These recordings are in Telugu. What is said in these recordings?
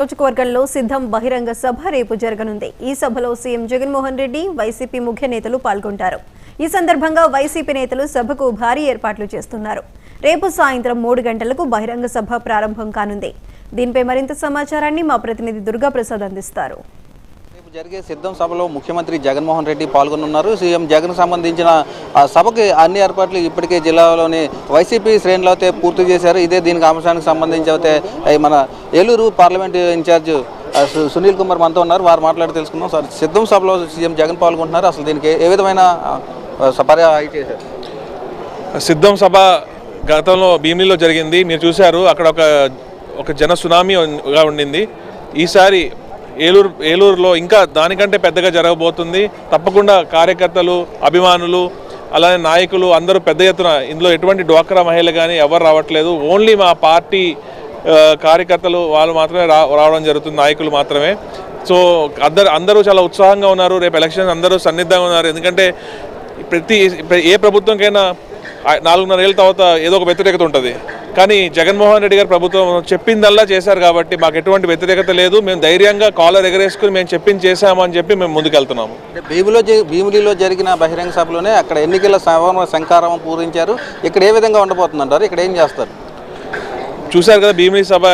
నియోజకవర్గంలో సిద్ధం బహిరంగ సభ రేపు జరగనుంది. ఈ సభలో సీఎం జగన్మోహన్ రెడ్డి, వైసీపీ ముఖ్య నేతలు పాల్గొంటారు. ఈ సందర్భంగా వైసీపీ నేతలు సభకు భారీ ఏర్పాట్లు చేస్తున్నారు. రేపు సాయంత్రం 3 గంటలకు బహిరంగ సభ ప్రారంభం కానుంది. దీనిపై మరింత సమాచారాన్ని మా ప్రతినిధి దుర్గాప్రసాద్ అందిస్తారు. జరిగే సిద్ధం సభలో ముఖ్యమంత్రి జగన్మోహన్ రెడ్డి పాల్గొనున్నారు. సీఎం జగన్ సంబంధించిన సభకి అన్ని ఏర్పాట్లు ఇప్పటికే జిల్లాలోని వైసీపీ శ్రేణులు అయితే పూర్తి చేశారు. ఇదే దీనికి అంశానికి సంబంధించి అయితే మన ఏలూరు పార్లమెంట్ ఇన్ఛార్జ్ సునీల్ కుమార్ మనతో ఉన్నారు. వారు మాట్లాడి తెలుసుకుందాం. సార్, సిద్ధం సభలో సీఎం జగన్ పాల్గొంటున్నారు. అసలు దీనికి ఏ విధమైన చేశారు? సిద్ధం సభ గతంలో భీమిలిలో జరిగింది, మీరు చూశారు. అక్కడ ఒక జన సునామీగా ఉండింది. ఈసారి ఏలూరులో ఇంకా దానికంటే పెద్దగా జరగబోతుంది. తప్పకుండా కార్యకర్తలు, అభిమానులు, అలానే నాయకులు అందరూ పెద్ద ఎత్తున, ఇందులో ఎటువంటి డ్వాక్రా మహిళలు కానీ ఎవరు రావట్లేదు. ఓన్లీ మా పార్టీ కార్యకర్తలు వాళ్ళు మాత్రమే రావడం జరుగుతుంది, నాయకులు మాత్రమే. సో అందరూ చాలా ఉత్సాహంగా ఉన్నారు. రేపు ఎలక్షన్ అందరూ సన్నిద్ధంగా ఉన్నారు. ఎందుకంటే ఏ ప్రభుత్వంకైనా 4.5 ఏళ్ళ తర్వాత ఏదో ఒక వ్యతిరేకత ఉంటుంది. కానీ జగన్మోహన్ రెడ్డి గారు ప్రభుత్వం చెప్పిందల్లా చేశారు కాబట్టి మాకు ఎటువంటి వ్యతిరేకత లేదు. మేము ధైర్యంగా కాలర్ ఎగరేసుకుని మేము చెప్పింది చేశామని చెప్పి మేము ముందుకెళ్తున్నాము. భీమిలిలో జరిగిన బహిరంగ సభలోనే అక్కడ ఎన్నికల శంఖారావం పూరించారు. ఇక్కడ ఏ విధంగా ఉండబోతుందంటారు? ఇక్కడ ఏం చేస్తారు? చూశారు కదా భీమిలి సభ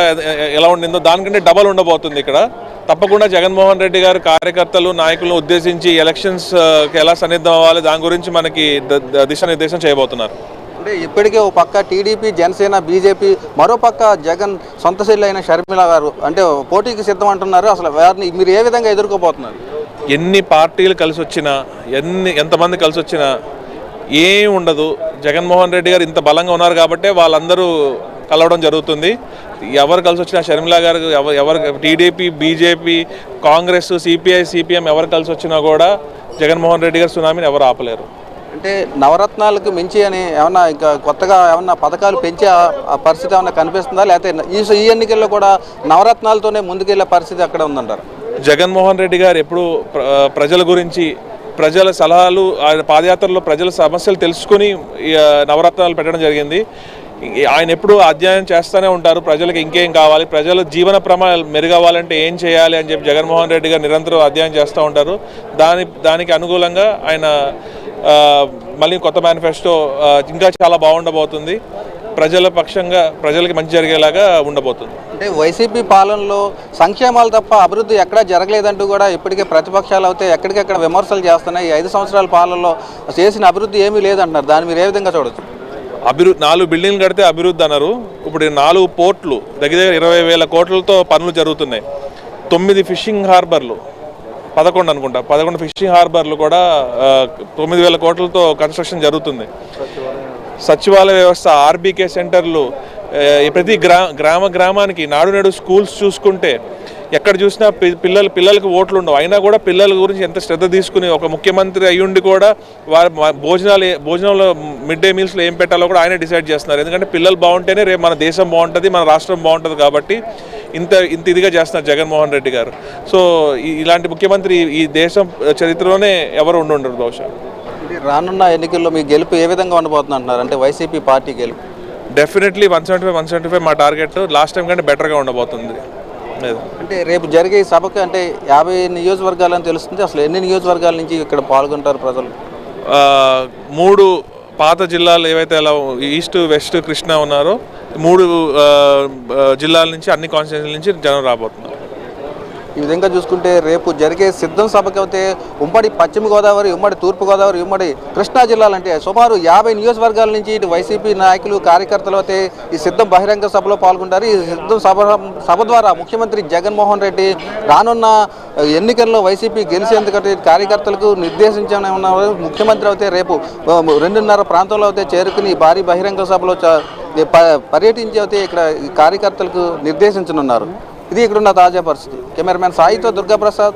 ఎలా ఉండిందో, దానికంటే డబల్ ఉండబోతుంది ఇక్కడ. తప్పకుండా జగన్మోహన్ రెడ్డి గారు కార్యకర్తలు, నాయకులను ఉద్దేశించి ఎలక్షన్స్కి ఎలా సన్నిద్ధం అవ్వాలి దాని గురించి మనకి దిశానిర్దేశం చేయబోతున్నారు. అంటే ఇప్పటికే ఒక పక్క టీడీపీ, జనసేన, బీజేపీ, మరో పక్క జగన్ సొంత శైలి అయిన షర్మిల గారు అంటే పోటీకి సిద్ధం అంటున్నారు. అసలు వారిని మీరు ఏ విధంగా ఎదుర్కోబోతున్నారు? ఎన్ని పార్టీలు కలిసి వచ్చినా, ఎంతమంది కలిసి వచ్చినా ఏం ఉండదు. జగన్మోహన్ రెడ్డి గారు ఇంత బలంగా ఉన్నారు కాబట్టి వాళ్ళందరూ కలవడం జరుగుతుంది. ఎవరు కలిసి వచ్చినా, షర్మిల గారు ఎవరు TDP, BJP, Congress, CPI, CPM ఎవరు కలిసి వచ్చినా కూడా జగన్మోహన్ రెడ్డి గారు సునామీని ఎవరు ఆపలేరు. అంటే నవరత్నాలకు మించి అని ఏమన్నా ఇంకా కొత్తగా ఏమన్నా పథకాలు పెంచే పరిస్థితి ఏమన్నా కనిపిస్తుందా? లేకపోతే ఈ ఎన్నికల్లో కూడా నవరత్నాలతోనే ముందుకెళ్లే పరిస్థితి అక్కడ ఉందంటారు? జగన్మోహన్ రెడ్డి గారు ఎప్పుడు ప్రజల గురించి, ప్రజల సలహాలు, పాదయాత్రలో ప్రజల సమస్యలు తెలుసుకుని నవరత్నాలు పెట్టడం జరిగింది. ఆయన ఎప్పుడు అధ్యయనం చేస్తూనే ఉంటారు. ప్రజలకు ఇంకేం కావాలి, ప్రజల జీవన ప్రమాణాలు మెరుగవ్వాలంటే ఏం చేయాలి అని చెప్పి జగన్మోహన్ రెడ్డి గారు నిరంతరం అధ్యయనం చేస్తూ ఉంటారు. దానికి అనుకూలంగా ఆయన మళ్ళీ కొత్త మేనిఫెస్టో ఇంకా చాలా బాగుండబోతుంది. ప్రజల పక్షంగా ప్రజలకి మంచి జరిగేలాగా ఉండబోతుంది. అంటే వైసీపీ పాలనలో సంక్షేమాలు తప్ప అభివృద్ధి ఎక్కడా జరగలేదంటూ కూడా ఇప్పటికే ప్రతిపక్షాలు అయితే ఎక్కడికెక్కడ విమర్శలు చేస్తున్నాయి. 5 సంవత్సరాల పాలనలో చేసిన అభివృద్ధి ఏమీ లేదంటున్నారు. దాన్ని మీరు ఏ విధంగా చూడొచ్చు? 4 బిల్డింగ్లు కడితే అభివృద్ధి అన్నారు. ఇప్పుడు 4 పోర్ట్లు దగ్గర 20,000 కోట్లతో పనులు జరుగుతున్నాయి. 9 ఫిషింగ్ హార్బర్లు, 11 అనుకుంటా, 11 ఫిషింగ్ హార్బర్లు కూడా 9,000 కోట్లతో కన్స్ట్రక్షన్ జరుగుతుంది. సచివాలయ వ్యవస్థ, ఆర్బీకే సెంటర్లు, ప్రతి గ్రామానికి నాడు నేడు స్కూల్స్ చూసుకుంటే ఎక్కడ చూసినా పిల్లలకు ఓట్లు ఉండవు. అయినా కూడా పిల్లల గురించి ఎంత శ్రద్ధ తీసుకుని ఒక ముఖ్యమంత్రి అయ్యుండి కూడా వారి భోజనంలో మిడ్ డే మీల్స్లో ఏం పెట్టాలో కూడా ఆయనే డిసైడ్ చేస్తున్నారు. ఎందుకంటే పిల్లలు బాగుంటేనే రేపు మన దేశం బాగుంటుంది, మన రాష్ట్రం బాగుంటుంది. కాబట్టి ఇంత ఇదిగా చేస్తున్నారు జగన్మోహన్ రెడ్డి గారు. సో ఇలాంటి ముఖ్యమంత్రి ఈ దేశం చరిత్రలోనే ఎవరు ఉండరు బహుశా. రానున్న ఎన్నికల్లో మీ గెలుపు ఏ విధంగా ఉండబోతుంది అంటున్నారు? అంటే వైసీపీ పార్టీ గెలుపు డెఫినెట్లీ 175 మా టార్గెట్. లాస్ట్ టైం కంటే బెటర్గా ఉండబోతుంది. అంటే రేపు జరిగే ఈ సభకు అంటే 50 నియోజకవర్గాలని తెలుస్తుంది. అసలు ఎన్ని నియోజకవర్గాల నుంచి ఇక్కడ పాల్గొంటారు ప్రజలు? 3 పాత జిల్లాలు ఏవైతే అలా ఈస్ట్, వెస్ట్, కృష్ణా ఉన్నారో 3 జిల్లాల నుంచి, అన్ని కాన్స్టిట్యూన్సీల నుంచి జనం రాబోతున్నారు. ఈ విధంగా చూసుకుంటే రేపు జరిగే సిద్ధం సభకి అయితే ఉమ్మడి పశ్చిమ గోదావరి, ఉమ్మడి తూర్పు గోదావరి, ఉమ్మడి కృష్ణా జిల్లాలంటే సుమారు 50 నియోజకవర్గాల నుంచి ఇటు వైసీపీ నాయకులు, కార్యకర్తలు అయితే ఈ సిద్ధం బహిరంగ సభలో పాల్గొంటారు. ఈ సిద్ధం సభ ద్వారా ముఖ్యమంత్రి జగన్మోహన్ రెడ్డి రానున్న ఎన్నికల్లో వైసీపీ గెలిచేందుకంటే కార్యకర్తలకు నిర్దేశించిన ముఖ్యమంత్రి అయితే రేపు 2:30 ప్రాంతంలో అయితే చేరుకుని భారీ బహిరంగ సభలో పర్యటించి అయితే ఇక్కడ కార్యకర్తలకు నిర్దేశించనున్నారు. ఇది ఇక్కడున్న తాజా పరిస్థితి. కెమెరామెన్ సాయితో దుర్గాప్రసాద్.